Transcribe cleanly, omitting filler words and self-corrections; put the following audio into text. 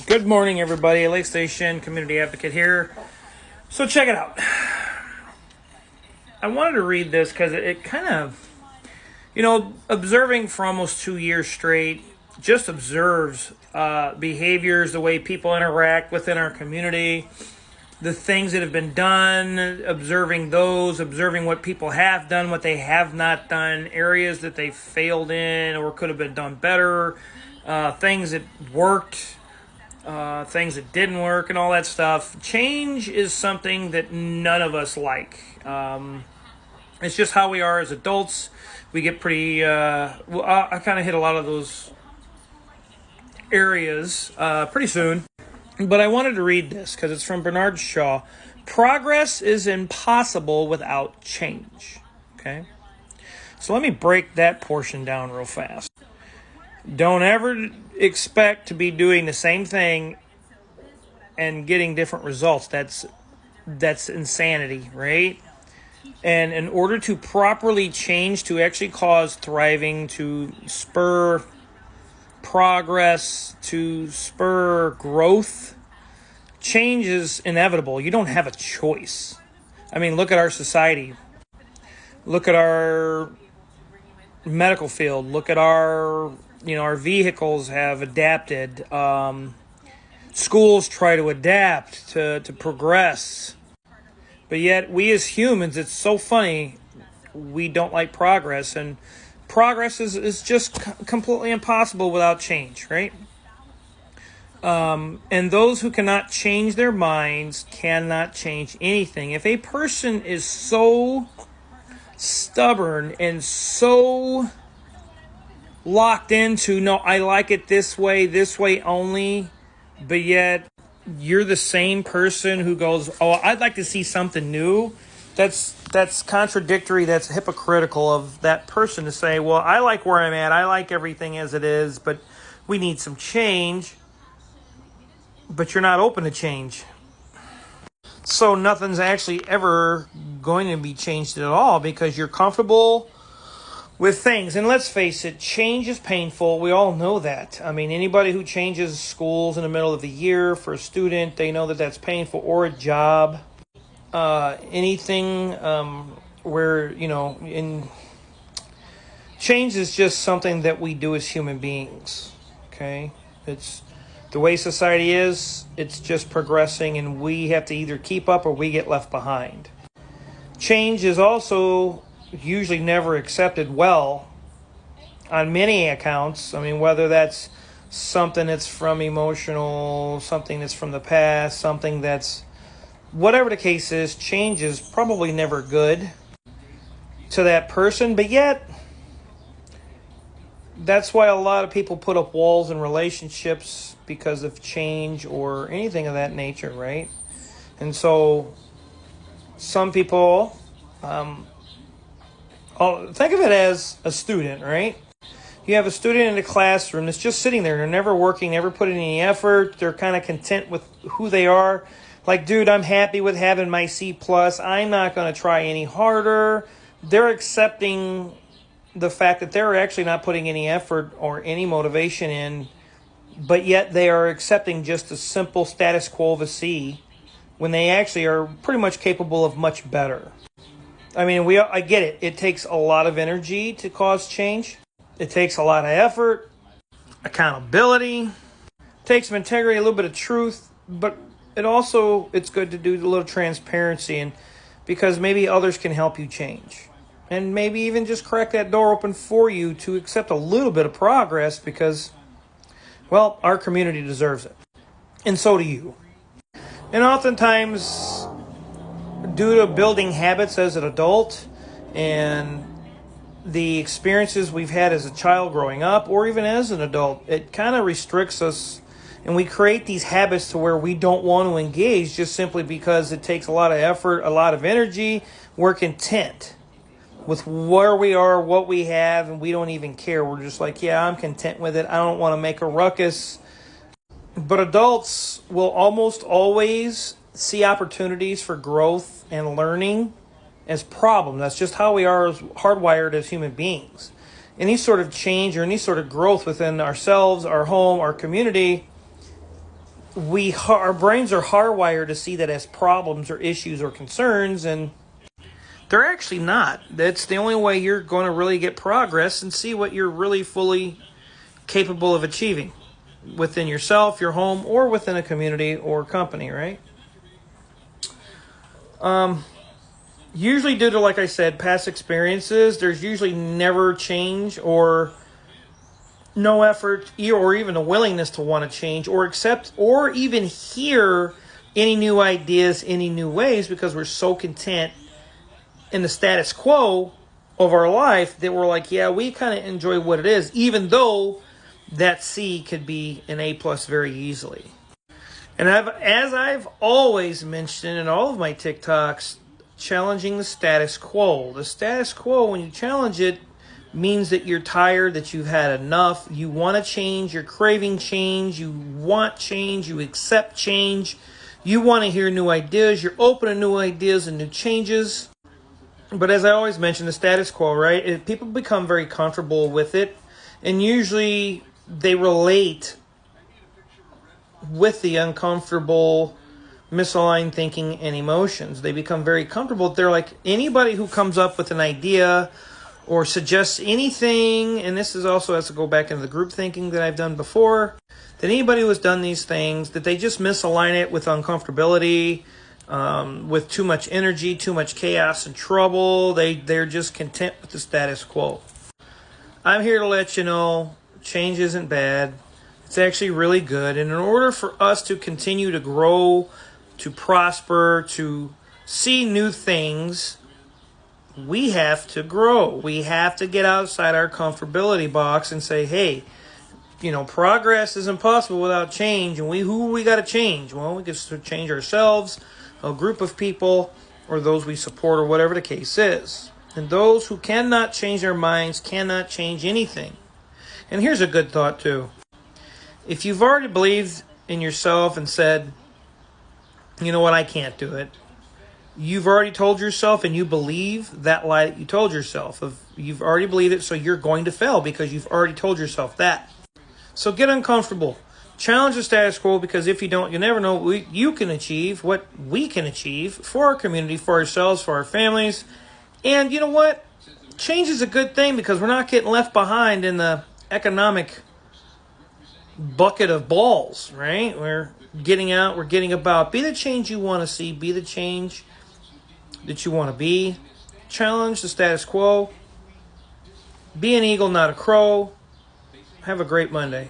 Good morning, everybody. Lake Station Community Advocate here. So check it out. I wanted to read this because it kind of, observing for almost 2 years straight, just observes behaviors, the way people interact within our community, the things that have been done, observing what people have done, what they have not done, areas that they failed in or could have been done better, things that worked, things that didn't work, and all that stuff. Change is something that none of us like. It's just how we are as adults. We get pretty, I kind of hit a lot of those areas pretty soon. But I wanted to read this because it's from Bernard Shaw. Progress is impossible without change. Okay? So let me break that portion down real fast. Don't ever expect to be doing the same thing and getting different results. That's insanity, right? And in order to properly change, to actually cause thriving, to spur progress, to spur growth, change is inevitable. You don't have a choice. I mean, look at our society. Look at our medical field. Look at our vehicles have adapted. Schools try to adapt to progress. But yet, we as humans, it's so funny, we don't like progress. And progress is just completely impossible without change, right? And those who cannot change their minds cannot change anything. If a person is so stubborn and so locked into, no, I like it this way only, but yet you're the same person who goes, oh, I'd like to see something new. That's contradictory. That's hypocritical of that person to say, well, I like where I'm at. I like everything as it is, but we need some change. But you're not open to change. So nothing's actually ever going to be changed at all because you're comfortable with things. And let's face it, change is painful. We all know that. I mean, anybody who changes schools in the middle of the year for a student, they know that that's painful, or a job. Anything where, change is just something that we do as human beings. Okay? It's the way society is, it's just progressing, and we have to either keep up or we get left behind. Change is also usually never accepted well on many accounts. I mean, whether that's something that's from emotional, something that's from the past, something that's, whatever the case is, change is probably never good to that person. But yet, that's why a lot of people put up walls in relationships because of change or anything of that nature, right? And so some people, think of it as a student, right? You have a student in a classroom that's just sitting there. They're never working, never putting any effort. They're kind of content with who they are. Like, dude, I'm happy with having my C+. I'm not going to try any harder. They're accepting the fact that they're actually not putting any effort or any motivation in, but yet they are accepting just a simple status quo of a C when they actually are pretty much capable of much better. I mean, I get it. It takes a lot of energy to cause change. It takes a lot of effort, accountability. It takes some integrity, a little bit of truth, but it's good to do a little transparency, and because maybe others can help you change. And maybe even just crack that door open for you to accept a little bit of progress because, well, our community deserves it. And so do you. And oftentimes, due to building habits as an adult and the experiences we've had as a child growing up or even as an adult, it kind of restricts us, and we create these habits to where we don't want to engage just simply because it takes a lot of effort, a lot of energy. We're content with where we are, what we have, and we don't even care. We're just like, yeah, I'm content with it. I don't want to make a ruckus. But adults will almost always see opportunities for growth and learning as problems. That's just how we are hardwired as human beings. Any sort of change or any sort of growth within ourselves, our home, our community our brains are hardwired to see that as problems or issues or concerns, and they're actually not. That's the only way you're going to really get progress and see what you're really fully capable of achieving within yourself, your home, or within a community or company, right? Usually due to, like I said, past experiences, there's usually never change or no effort or even a willingness to want to change or accept or even hear any new ideas, any new ways, because we're so content in the status quo of our life that we're like, yeah, we kind of enjoy what it is, even though that C could be an A plus very easily. And as I've always mentioned in all of my TikToks, challenging the status quo. The status quo, when you challenge it, means that you're tired, that you've had enough, you want to change, you're craving change, you want change, you accept change, you want to hear new ideas, you're open to new ideas and new changes. But as I always mention, the status quo, right? People become very comfortable with it, and usually they relate with the uncomfortable, misaligned thinking and emotions. They become very comfortable. They're like anybody who comes up with an idea or suggests anything, and this is also has to go back into the group thinking that I've done before, that anybody who has done these things, that they just misalign it with uncomfortability, with too much energy, too much chaos and trouble. They're just content with the status quo. I'm here to let you know change isn't bad. It's actually really good. And in order for us to continue to grow, to prosper, to see new things, we have to grow. We have to get outside our comfortability box and say, hey, progress isn't possible without change. And who we got to change? Well, we can change ourselves, a group of people, or those we support, or whatever the case is. And those who cannot change their minds cannot change anything. And here's a good thought, too. If you've already believed in yourself and said, you know what, I can't do it, you've already told yourself and you believe that lie that you told yourself. You've already believed it, so you're going to fail because you've already told yourself that. So get uncomfortable. Challenge the status quo, because if you don't, you never know what you can achieve, what we can achieve for our community, for ourselves, for our families. And you know what? Change is a good thing because we're not getting left behind in the economic bucket of balls, right? We're getting out, we're getting about. Be the change you want to see, be the change that you want to be. Challenge the status quo. Be an eagle, not a crow. Have a great Monday.